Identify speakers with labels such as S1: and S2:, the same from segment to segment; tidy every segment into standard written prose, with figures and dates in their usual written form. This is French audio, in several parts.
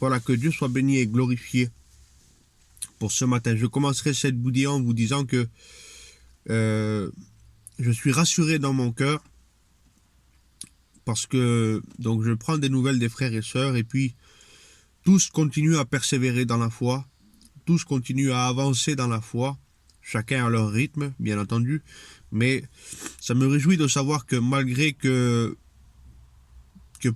S1: Voilà, que Dieu soit béni et glorifié pour ce matin. Je commencerai cette vidéo en vous disant que je suis rassuré dans mon cœur parce que donc je prends des nouvelles des frères et sœurs et puis tous continuent à persévérer dans la foi, tous continuent à avancer dans la foi, chacun à leur rythme, bien entendu, mais ça me réjouit de savoir que malgré que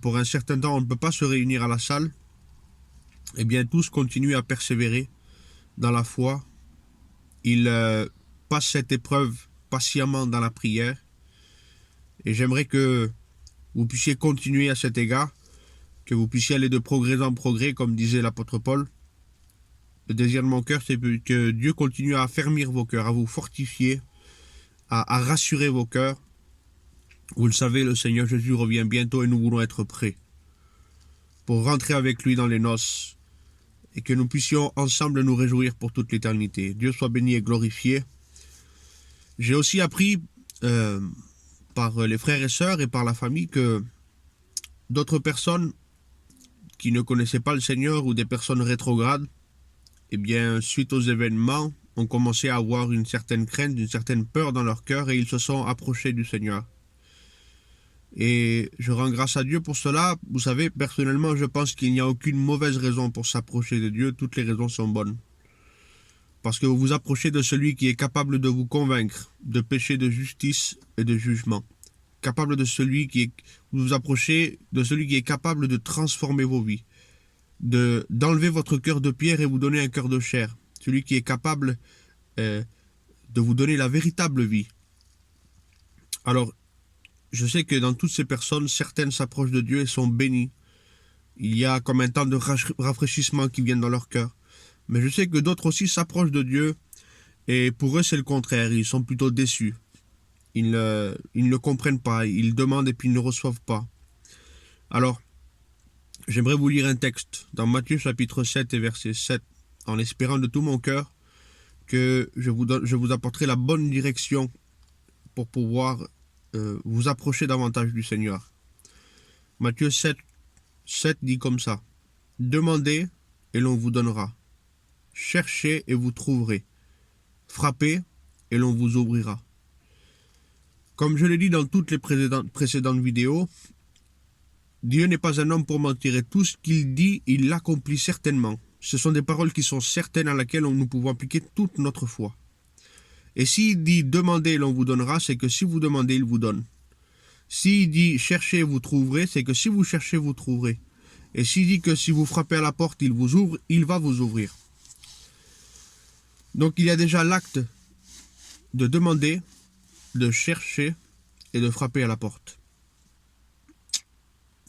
S1: pour un certain temps on ne peut pas se réunir à la salle, eh bien tous continuent à persévérer dans la foi. Ils passent cette épreuve patiemment dans la prière et j'aimerais que vous puissiez continuer à cet égard, que vous puissiez aller de progrès en progrès, comme disait l'apôtre Paul. Le désir de mon cœur, c'est que Dieu continue à affermir vos cœurs, à vous fortifier, à rassurer vos cœurs. Vous le savez, le Seigneur Jésus revient bientôt et nous voulons être prêts pour rentrer avec lui dans les noces et que nous puissions ensemble nous réjouir pour toute l'éternité. Dieu soit béni et glorifié. J'ai aussi appris par les frères et sœurs et par la famille que d'autres personnes qui ne connaissaient pas le Seigneur ou des personnes rétrogrades, eh bien, suite aux événements, ont commencé à avoir une certaine crainte, une certaine peur dans leur cœur et ils se sont approchés du Seigneur. Et je rends grâce à Dieu pour cela. Vous savez, personnellement, je pense qu'il n'y a aucune mauvaise raison pour s'approcher de Dieu. Toutes les raisons sont bonnes. Parce que vous vous approchez de celui qui est capable de vous convaincre de péché, de justice et de jugement. Capable de celui qui est, vous vous approchez de celui qui est capable de transformer vos vies, d'enlever votre cœur de pierre et vous donner un cœur de chair. Celui qui est capable de vous donner la véritable vie. Alors, je sais que dans toutes ces personnes, certaines s'approchent de Dieu et sont bénies. Il y a comme un temps de rafraîchissement qui vient dans leur cœur. Mais je sais que d'autres aussi s'approchent de Dieu et pour eux c'est le contraire, ils sont plutôt déçus. Ils ne comprennent pas, ils demandent et puis ils ne reçoivent pas. Alors, j'aimerais vous lire un texte dans Matthieu chapitre 7 et verset 7, en espérant de tout mon cœur que je vous apporterai la bonne direction pour pouvoir vous approcher davantage du Seigneur. Matthieu 7 dit comme ça: demandez et l'on vous donnera. Cherchez et vous trouverez. Frappez et l'on vous ouvrira. Comme je l'ai dit dans toutes les précédentes vidéos, Dieu n'est pas un homme pour mentir et tout ce qu'il dit, il l'accomplit certainement. Ce sont des paroles qui sont certaines à laquelle nous pouvons appliquer toute notre foi. Et s'il dit demandez et l'on vous donnera, c'est que si vous demandez, il vous donne. S'il dit cherchez et vous trouverez, c'est que si vous cherchez, vous trouverez. Et s'il dit que si vous frappez à la porte, il vous ouvre, il va vous ouvrir. Donc il y a déjà l'acte de demander, de chercher et de frapper à la porte.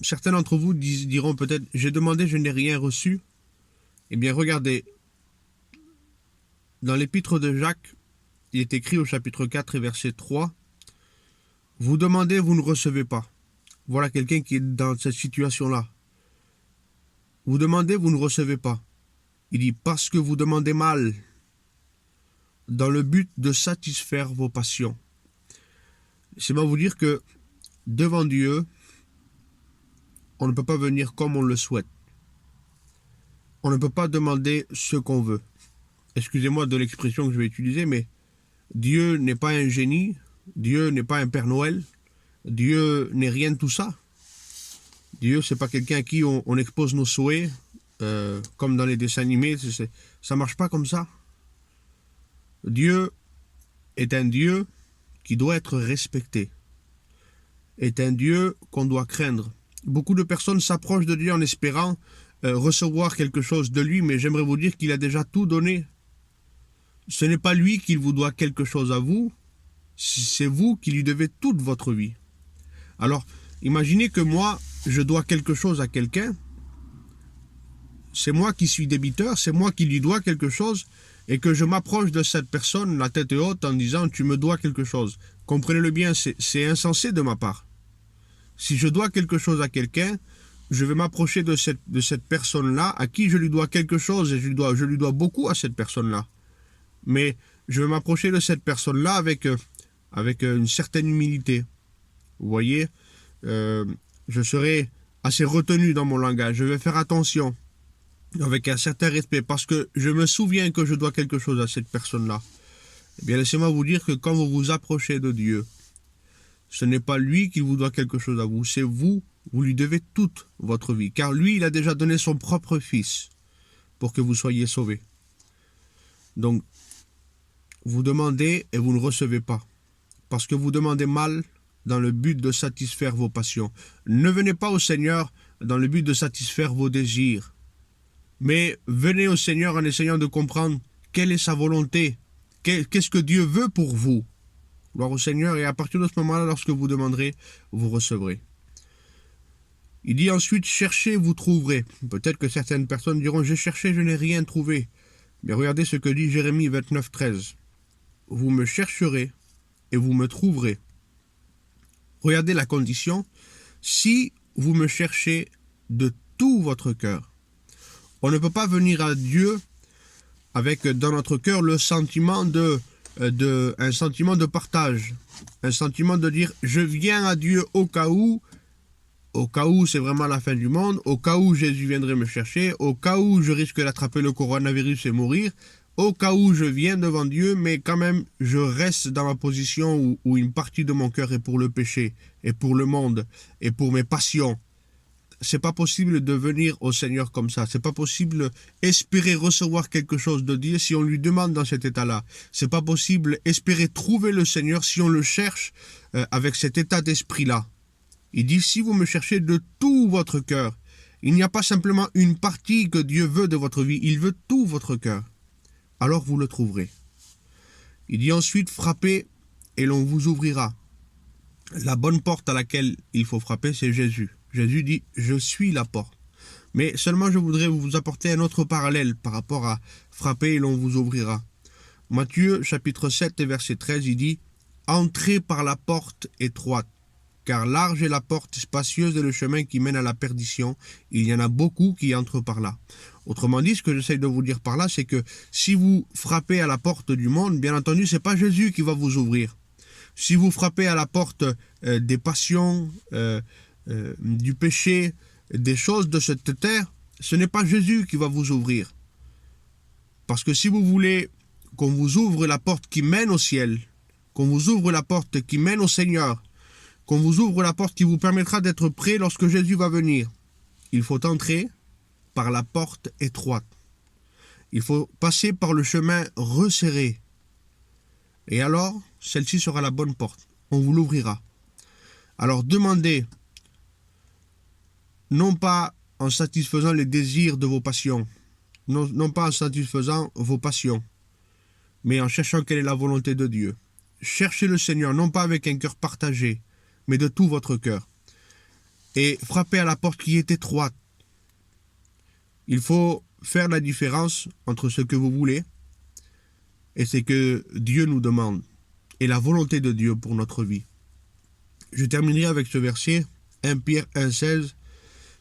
S1: Certains d'entre vous diront peut-être j'ai demandé, je n'ai rien reçu. Eh bien regardez, dans l'épître de Jacques, il est écrit au chapitre 4 et verset 3, vous demandez, vous ne recevez pas. Voilà quelqu'un qui est dans cette situation-là. Vous demandez, vous ne recevez pas. Il dit parce que vous demandez mal, dans le but de satisfaire vos passions. C'est moi vous dire que devant Dieu, on ne peut pas venir comme on le souhaite. On ne peut pas demander ce qu'on veut. Excusez-moi de l'expression que je vais utiliser, mais Dieu n'est pas un génie, Dieu n'est pas un Père Noël, Dieu n'est rien de tout ça. Dieu, c'est pas quelqu'un à qui on expose nos souhaits, comme dans les dessins animés, ça marche pas comme ça. Dieu est un Dieu qui doit être respecté, est un Dieu qu'on doit craindre. Beaucoup de personnes s'approchent de Dieu en espérant recevoir quelque chose de lui, mais j'aimerais vous dire qu'il a déjà tout donné. Ce n'est pas lui qui vous doit quelque chose à vous, c'est vous qui lui devez toute votre vie. Alors, imaginez que moi, je dois quelque chose à quelqu'un, c'est moi qui suis débiteur, c'est moi qui lui dois quelque chose, et que je m'approche de cette personne, la tête haute, en disant « tu me dois quelque chose ». Comprenez-le bien, c'est insensé de ma part. Si je dois quelque chose à quelqu'un, je vais m'approcher de cette personne-là, à qui je lui dois quelque chose, et je lui dois beaucoup à cette personne-là. Mais je vais m'approcher de cette personne-là avec une certaine humilité. Vous voyez, je serai assez retenu dans mon langage, je vais faire attention. avec un certain respect, parce que je me souviens que je dois quelque chose à cette personne-là, eh bien laissez-moi vous dire que quand vous vous approchez de Dieu, ce n'est pas lui qui vous doit quelque chose à vous, c'est vous, vous lui devez toute votre vie, car lui, il a déjà donné son propre fils pour que vous soyez sauvés. Donc, vous demandez et vous ne recevez pas, parce que vous demandez mal dans le but de satisfaire vos passions. Ne venez pas au Seigneur dans le but de satisfaire vos désirs, mais venez au Seigneur en essayant de comprendre quelle est sa volonté, qu'est-ce que Dieu veut pour vous. Gloire au Seigneur, et à partir de ce moment-là, lorsque vous demanderez, vous recevrez. Il dit ensuite, cherchez, vous trouverez. Peut-être que certaines personnes diront, j'ai cherché, je n'ai rien trouvé. Mais regardez ce que dit Jérémie 29, 13. Vous me chercherez et vous me trouverez. Regardez la condition, si vous me cherchez de tout votre cœur. On ne peut pas venir à Dieu avec dans notre cœur le sentiment un sentiment de partage, un sentiment de dire je viens à Dieu au cas où c'est vraiment la fin du monde, au cas où Jésus viendrait me chercher, au cas où je risque d'attraper le coronavirus et mourir, au cas où je viens devant Dieu, mais quand même je reste dans ma position où une partie de mon cœur est pour le péché, et pour le monde, et pour mes passions. C'est pas possible de venir au Seigneur comme ça. C'est pas possible espérer recevoir quelque chose de Dieu si on lui demande dans cet état-là. C'est pas possible espérer trouver le Seigneur si on le cherche avec cet état d'esprit-là. Il dit, si vous me cherchez de tout votre cœur, il n'y a pas simplement une partie que Dieu veut de votre vie, il veut tout votre cœur. Alors vous le trouverez. Il dit ensuite, frappez et l'on vous ouvrira. La bonne porte à laquelle il faut frapper, c'est Jésus. Jésus dit, je suis la porte. Mais seulement je voudrais vous apporter un autre parallèle par rapport à frapper et l'on vous ouvrira. Matthieu chapitre 7 et verset 13, il dit, entrez par la porte étroite, car large est la porte, spacieuse est le chemin qui mène à la perdition. Il y en a beaucoup qui entrent par là. Autrement dit, ce que j'essaie de vous dire par là, c'est que si vous frappez à la porte du monde, bien entendu, c'est pas Jésus qui va vous ouvrir. Si vous frappez à la porte des passions, du péché, des choses de cette terre, ce n'est pas Jésus qui va vous ouvrir. Parce que si vous voulez qu'on vous ouvre la porte qui mène au ciel, qu'on vous ouvre la porte qui mène au Seigneur, qu'on vous ouvre la porte qui vous permettra d'être prêt lorsque Jésus va venir, il faut entrer par la porte étroite. Il faut passer par le chemin resserré. Et alors, celle-ci sera la bonne porte. On vous l'ouvrira. Alors demandez, non pas en satisfaisant les désirs de vos passions, non pas en satisfaisant vos passions, mais en cherchant quelle est la volonté de Dieu. Cherchez le Seigneur, non pas avec un cœur partagé, mais de tout votre cœur. Et frappez à la porte qui est étroite. Il faut faire la différence entre ce que vous voulez et ce que Dieu nous demande, et la volonté de Dieu pour notre vie. Je terminerai avec ce verset, 1 Pierre 1,16.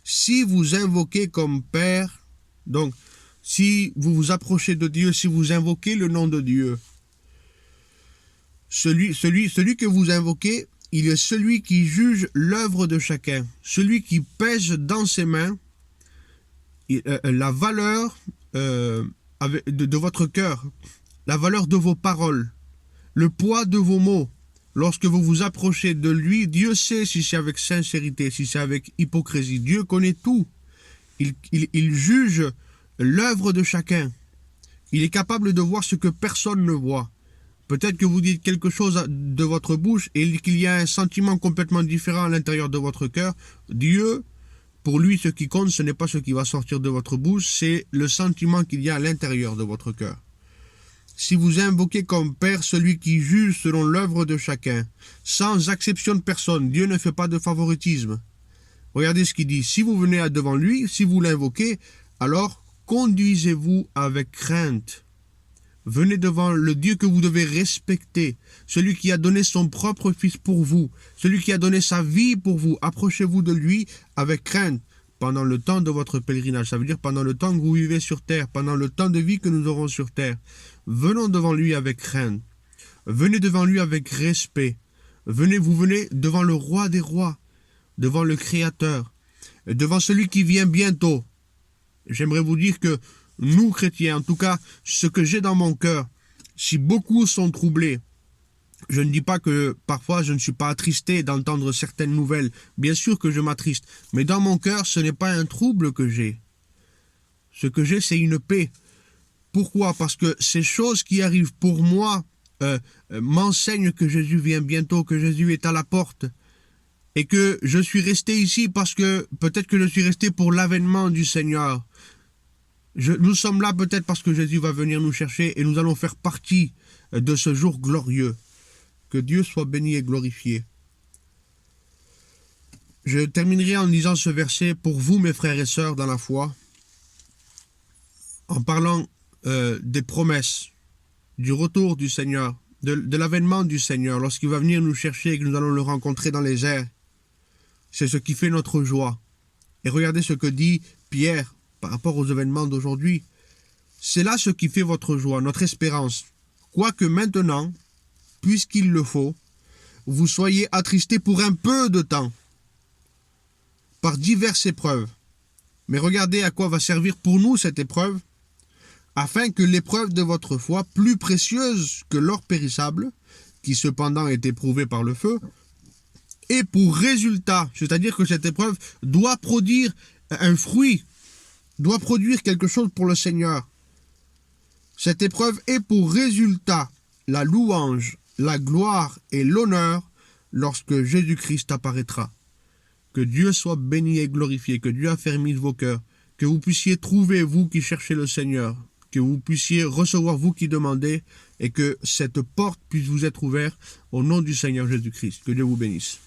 S1: Si vous invoquez comme Père, donc si vous vous approchez de Dieu, si vous invoquez le nom de Dieu, celui que vous invoquez, il est celui qui juge l'œuvre de chacun, celui qui pèse dans ses mains la valeur de votre cœur, la valeur de vos paroles, le poids de vos mots. Lorsque vous vous approchez de lui, Dieu sait si c'est avec sincérité, si c'est avec hypocrisie. Dieu connaît tout. Il juge l'œuvre de chacun. Il est capable de voir ce que personne ne voit. Peut-être que vous dites quelque chose de votre bouche et qu'il y a un sentiment complètement différent à l'intérieur de votre cœur. Dieu, pour lui, ce qui compte, ce n'est pas ce qui va sortir de votre bouche, c'est le sentiment qu'il y a à l'intérieur de votre cœur. Si vous invoquez comme Père celui qui juge selon l'œuvre de chacun, sans exception de personne, Dieu ne fait pas de favoritisme. Regardez ce qu'il dit, si vous venez devant lui, si vous l'invoquez, alors conduisez-vous avec crainte. Venez devant le Dieu que vous devez respecter, celui qui a donné son propre Fils pour vous, celui qui a donné sa vie pour vous. Approchez-vous de lui avec crainte pendant le temps de votre pèlerinage, ça veut dire pendant le temps que vous vivez sur terre, pendant le temps de vie que nous aurons sur terre. Venons devant lui avec crainte, venez devant lui avec respect, vous venez devant le roi des rois, devant le Créateur, devant celui qui vient bientôt. J'aimerais vous dire que nous, chrétiens, en tout cas, ce que j'ai dans mon cœur, si beaucoup sont troublés, je ne dis pas que parfois je ne suis pas attristé d'entendre certaines nouvelles. Bien sûr que je m'attriste. Mais dans mon cœur, ce n'est pas un trouble que j'ai. Ce que j'ai, c'est une paix. Pourquoi? Parce que ces choses qui arrivent pour moi m'enseignent que Jésus vient bientôt, que Jésus est à la porte. Et que je suis resté ici parce que peut-être que je suis resté pour l'avènement du Seigneur. Nous sommes là peut-être parce que Jésus va venir nous chercher et nous allons faire partie de ce jour glorieux. Que Dieu soit béni et glorifié. Je terminerai en lisant ce verset pour vous, mes frères et sœurs, dans la foi, en parlant des promesses, du retour du Seigneur, de l'avènement du Seigneur, lorsqu'il va venir nous chercher et que nous allons le rencontrer dans les airs. C'est ce qui fait notre joie. Et regardez ce que dit Pierre par rapport aux événements d'aujourd'hui. C'est là ce qui fait votre joie, notre espérance. Quoique maintenant, puisqu'il le faut, vous soyez attristés pour un peu de temps, par diverses épreuves. Mais regardez à quoi va servir pour nous cette épreuve, afin que l'épreuve de votre foi, plus précieuse que l'or périssable, qui cependant est éprouvée par le feu, ait pour résultat, c'est-à-dire que cette épreuve doit produire un fruit, doit produire quelque chose pour le Seigneur. Cette épreuve ait pour résultat la louange, la gloire et l'honneur lorsque Jésus-Christ apparaîtra. Que Dieu soit béni et glorifié, que Dieu affermisse vos cœurs, que vous puissiez trouver, vous qui cherchez le Seigneur, que vous puissiez recevoir, vous qui demandez, et que cette porte puisse vous être ouverte au nom du Seigneur Jésus-Christ. Que Dieu vous bénisse.